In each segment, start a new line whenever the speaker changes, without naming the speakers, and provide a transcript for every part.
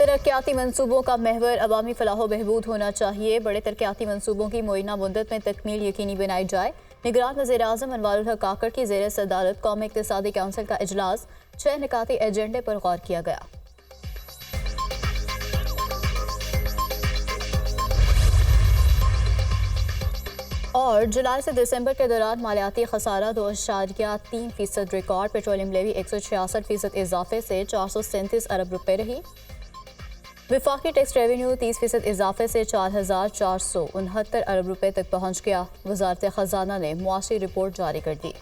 तरक्याती मंसूबों का महवर अवामी फलाह बहबूद होना चाहिए। बड़े तरक्याती मंसूबों की मुइना मुद्दत में तकमील यकीनी बनाई जाए। निगरान वज़ीर आज़म अनवारुल हक काकड़ की ज़ेर सदारत कौमी इक़्तिसादी काउंसिल का इजलास 6 निकाती एजेंडे पर गौर किया गया। और जुलाई से दिसंबर के दौरान मालियाती खसारा 2.3% रिकॉर्ड। पेट्रोलियम लेवी 166% इजाफे से 437 अरब रुपए रही। विफाकी टैक्स रेवेन्यू 30% इजाफे से 4,469 अरब रुपए तक पहुंच गया। वजारत खजाना ने मुआशी रिपोर्ट जारी कर दी।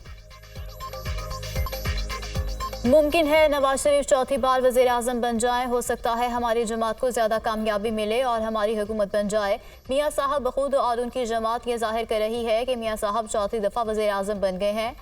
मुमकिन है नवाज शरीफ चौथी बार वज़ीर आज़म बन जाएं। हो सकता है हमारी जमात को ज़्यादा कामयाबी मिले और हमारी हुकूमत बन जाए। मियाँ साहब बखूद और उनकी जमात ये जाहिर कर रही है कि मियाँ साहब चौथी दफ़ा वज़ीर आज़म बन गए हैं।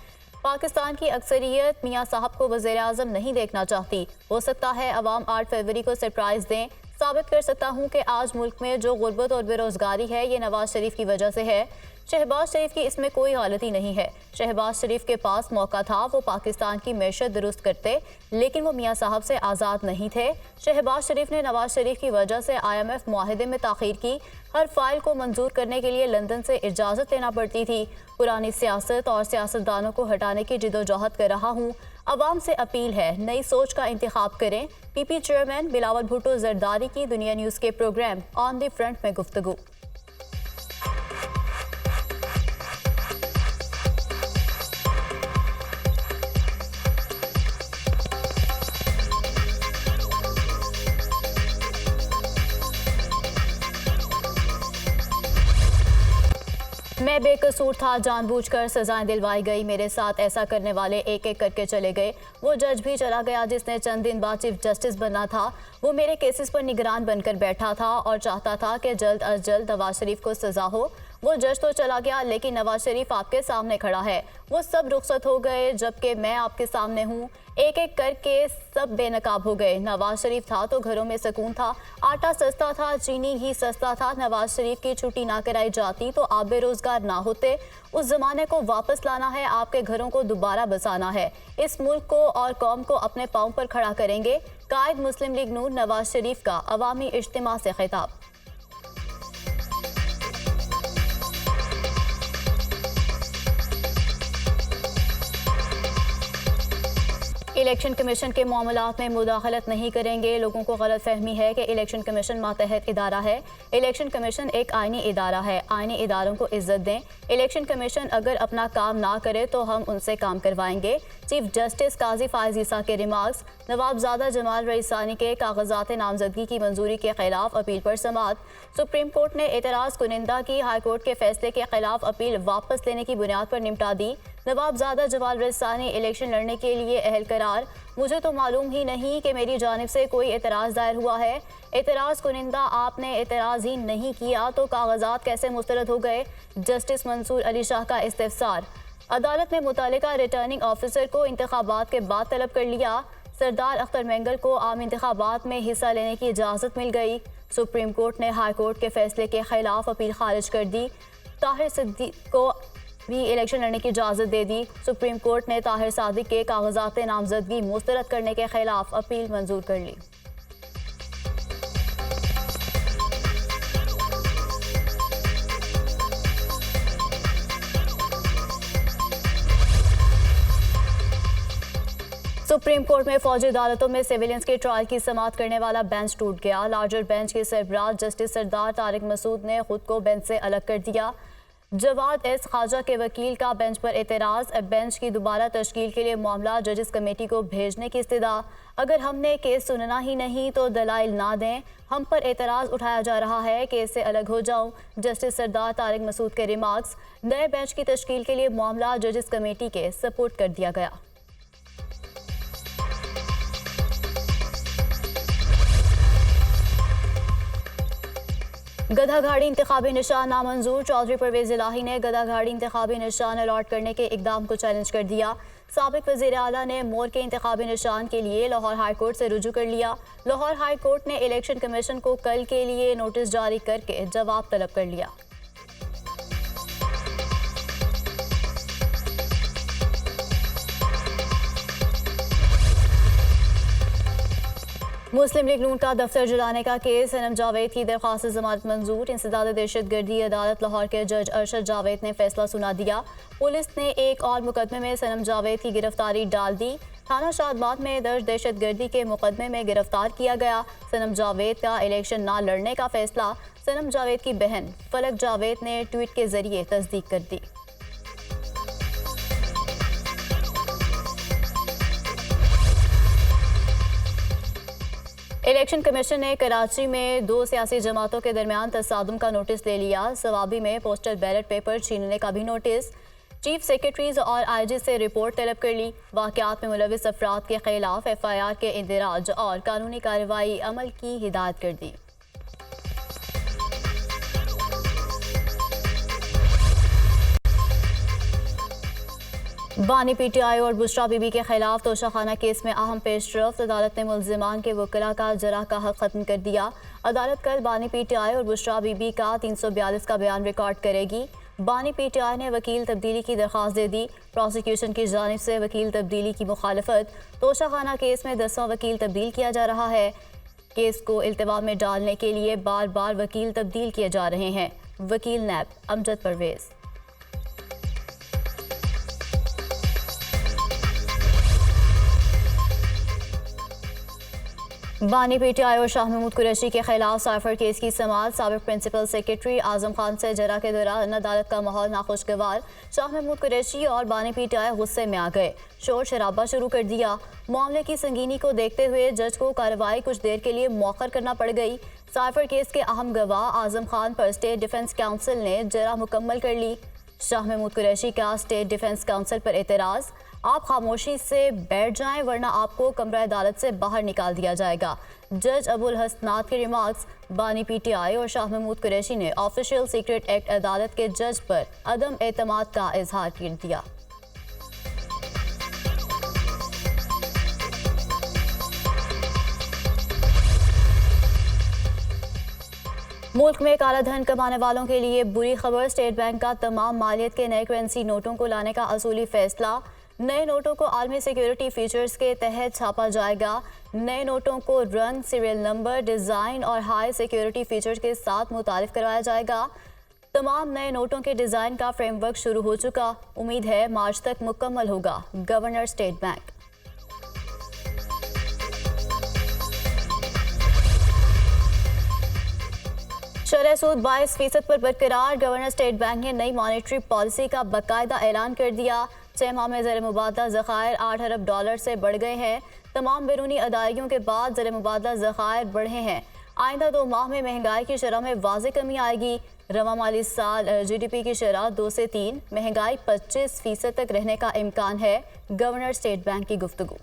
पाकिस्तान की अक्सरियत मियाँ साहब को वज़ीर आज़म नहीं देखना चाहती। हो सकता है अवाम 8 फरवरी को सरप्राइज़ दें। साबित कर सकता हूँ कि आज मुल्क में जो गुर्बत और बेरोज़गारी है ये नवाज शरीफ की वजह से है। शहबाज शरीफ की इसमें कोई गलती नहीं है। शहबाज शरीफ के पास मौका था, वो पाकिस्तान की मैशत दुरुस्त करते, लेकिन वो मियाँ साहब से आज़ाद नहीं थे। शहबाज शरीफ ने नवाज शरीफ की वजह से IMF मुआहदे में ताख़ीर की। हर फाइल को मंजूर करने के लिए लंदन से इजाज़त लेना पड़ती थी। पुरानी सियासत और सियासतदानों को हटाने की जिदोजहद कर रहा हूँ। अवाम से अपील है, नई सोच का इंतखाब करें। PP चेयरमैन बिलावल भुट्टो जरदारी की दुनिया न्यूज़ के प्रोग्राम ऑन द फ्रंट में गुफ्तगू। मैं बेकसूर था, जानबूझकर सजाएं दिलवाई गई। मेरे साथ ऐसा करने वाले एक एक करके चले गए। वो जज भी चला गया जिसने चंद दिन बाद चीफ जस्टिस बनना था। वो मेरे केसेस पर निगरान बनकर बैठा था और चाहता था कि जल्द अज जल्द नवाज शरीफ को सजा हो। वो जज तो चला गया, लेकिन नवाज शरीफ आपके सामने खड़ा है। वो सब रुखसत हो गए जबकि मैं आपके सामने हूँ। एक एक करके सब बेनकाब हो गए। नवाज शरीफ था तो घरों में सुकून था, आटा सस्ता था, चीनी ही सस्ता था। नवाज शरीफ की छुट्टी ना कराई जाती तो आप बेरोजगार ना होते। उस जमाने को वापस लाना है, आपके घरों को दोबारा बसाना है। इस मुल्क को और कौम को अपने पांव पर खड़ा करेंगे। कायद मुस्लिम लीग नून नवाज शरीफ का अवामी इज्तिमा से खिताब। इलेक्शन कमीशन के मामलात में मुदाखलत नहीं करेंगे। लोगों को गलत फहमी है कि इलेक्शन कमीशन मातहत इदारा है। इलेक्शन कमीशन एक आइनी इदारा है। आइनी इदारों को इज्जत दें। इलेक्शन कमीशन अगर अपना काम ना करे तो हम उनसे काम करवाएंगे। चीफ जस्टिस काजी फायज ईसा के रिमार्क्स। नवाबजादा जमाल रईसानी के कागजात नामजदगी की मंजूरी के खिलाफ अपील पर समाअत। सुप्रीम कोर्ट ने एतराज़ कुनिंदा की हाईकोर्ट के फैसले के खिलाफ अपील वापस लेने की बुनियाद पर निपटा दी। नवाबजादा जमाल रईसानी इलेक्शन लड़ने के लिए अहल करार। मुझे तो मालूम ही नहीं कि मेरी जानिब से कोई एतराज़ दायर हुआ है। एतराज़ कुनिंदा आपने एतराज़ ही नहीं किया तो कागजात कैसे मुस्तरद हो गए। जस्टिस मंसूर अली शाह का इस्तिफसार। अदालत ने मुतालिका रिटर्निंग ऑफिसर को इंतखाबात के बाद तलब कर लिया। सरदार अख्तर मेंगल को आम इंतखाबात में हिस्सा लेने की इजाज़त मिल गई। सुप्रीम कोर्ट ने हाई कोर्ट के फैसले के खिलाफ अपील खारिज कर दी। ताहिर सिद्दीक को भी इलेक्शन लड़ने की इजाज़त दे दी। सुप्रीम कोर्ट ने ताहिर सादिक के कागजात नामजदगी मुस्तरद करने के खिलाफ अपील मंजूर कर ली। सुप्रीम कोर्ट में फौजी अदालतों में सिविलियंस के ट्रायल की समाअत करने वाला बेंच टूट गया। लार्जर बेंच के सरबराह जस्टिस सरदार तारिक मसूद ने खुद को बेंच से अलग कर दिया। जवाद एस ख्वाजा के वकील का बेंच पर एतराज़। बेंच की दोबारा तश्कील के लिए मामला जजेस कमेटी को भेजने की इस्तदा। अगर हमने केस सुनना ही नहीं तो दलाइल ना दें। हम पर एतराज़ उठाया जा रहा है, केस से अलग हो जाऊं। जस्टिस सरदार तारिक मसूद के रिमार्क्स। नए बेंच की तश्कील के लिए मामला जजेस कमेटी के सपोर्ट कर दिया गया। गधागाड़ी इंतखाबी निशान नामंजूर। चौधरी परवेज इलाही ने गधागाड़ी इंतखाबी निशान अलॉट करने के इकदाम को चैलेंज कर दिया। साबिक वज़ीर आला ने मोर के इंतखाबी निशान के लिए लाहौर हाई कोर्ट से रुजू कर लिया। लाहौर हाई कोर्ट ने इलेक्शन कमीशन को कल के लिए नोटिस जारी करके जवाब तलब कर लिया। मुस्लिम लीग नून का दफ्तर जलाने का केस, सनम जावेद की दरख्वास्त जमानत मंजूर। इंसदाद दहशतगर्दी अदालत लाहौर के जज अरशद जावेद ने फैसला सुना दिया। पुलिस ने एक और मुकदमे में सनम जावेद की गिरफ्तारी डाल दी। थाना शादमात में दर्ज दहशतगर्दी के मुकदमे में गिरफ्तार किया गया। सनम जावेद का इलेक्शन ना लड़ने का फैसला सनम जावेद की बहन फलक जावेद ने ट्वीट के जरिए तस्दीक कर दी। इलेक्शन कमीशन ने कराची में 2 सियासी जमातों के दरमियान तसादुम का नोटिस ले लिया। सवाबी में पोस्टल बैलेट पेपर छीनने का भी नोटिस। चीफ सेक्रेटरीज और आईजी से रिपोर्ट तलब कर ली। वाक़यात में मुलविस अफराद के खिलाफ FIR के इंदिराज और कानूनी कार्रवाई अमल की हिदायत कर दी। बानी PTI और बुशरा बीबी के खिलाफ तोशाखाना केस में अहम पेशरफ्त। अदालत ने मुल्जिमान के वकला का जराह का हक खत्म कर दिया। अदालत कल बानी PTI और बुशरा बीबी का 342 का बयान रिकॉर्ड करेगी। बानी PTI ने वकील तब्दीली की दरख्वास्त दे दी। प्रोसिक्यूशन की जानिब से वकील तब्दीली की मुखालफत। तोशाखाना केस में 10वां वकील तब्दील किया जा रहा है। केस को इल्तिवा में डालने के लिए बार बार वकील तब्दील किए जा रहे हैं। वकील नैब अमजद परवेज। बानी PTI और शाह महमूद कुरैशी के खिलाफ साइफर केस की समाअत। साबिक प्रिंसिपल सेक्रेटरी आजम खान से जरा के दौरान अदालत का माहौल नाखुशगवार। शाह महमूद कुरैशी और बानी PTI गुस्से में आ गए, शोर शराबा शुरू कर दिया। मामले की संगीनी को देखते हुए जज को कार्रवाई कुछ देर के लिए मौखर करना पड़ गई। साइफर केस के अहम गवाह आजम खान पर स्टेट डिफेंस काउंसिल ने जरा मुकम्मल कर ली। शाह महमूद कुरैशी का स्टेट डिफेंस काउंसिल पर एतराज़। आप खामोशी से बैठ जाएं वरना आपको कमरा अदालत से बाहर निकाल दिया जाएगा। जज अबुल हसनात के रिमार्क्स। बानी PTI और शाह महमूद कुरैशी ने ऑफिशियल सीक्रेट एक्ट अदालत के जज पर अदम एतमाद का इजहार कर दिया। मुल्क में काला धन कमाने वालों के लिए बुरी खबर। स्टेट बैंक का तमाम मालियत के नए करेंसी नोटों को लाने का असूली फैसला। नए नोटों को आलमी सिक्योरिटी फीचर्स के तहत छापा जाएगा। नए नोटों को रंग, सीरियल नंबर, डिज़ाइन और हाई सिक्योरिटी फीचर्स के साथ मुतारिफ करवाया जाएगा। तमाम नए नोटों के डिज़ाइन का फ्रेमवर्क शुरू हो चुका। उम्मीद है मार्च तक मुकम्मल होगा। Governor state bank. शरह सूद 22% पर बरकरार। गवर्नर स्टेट बैंक ने नई मॉनेटरी पॉलिसी का बाकायदा ऐलान कर दिया। 6 माह में ज़र मुबादला ज़खायर $8 अरब से बढ़ गए हैं। तमाम बैरूनी अदायगियों के बाद ज़र मुबादला ज़खायर बढ़े हैं। आइंदा 2 माह में महंगाई की शरह में वाज़ेह कमी आएगी। रवा माली साल GDP की शरह 2 से 3, महंगाई 25% तक रहने का इम्कान है। गवर्नर स्टेट बैंक की गुफ्तगू।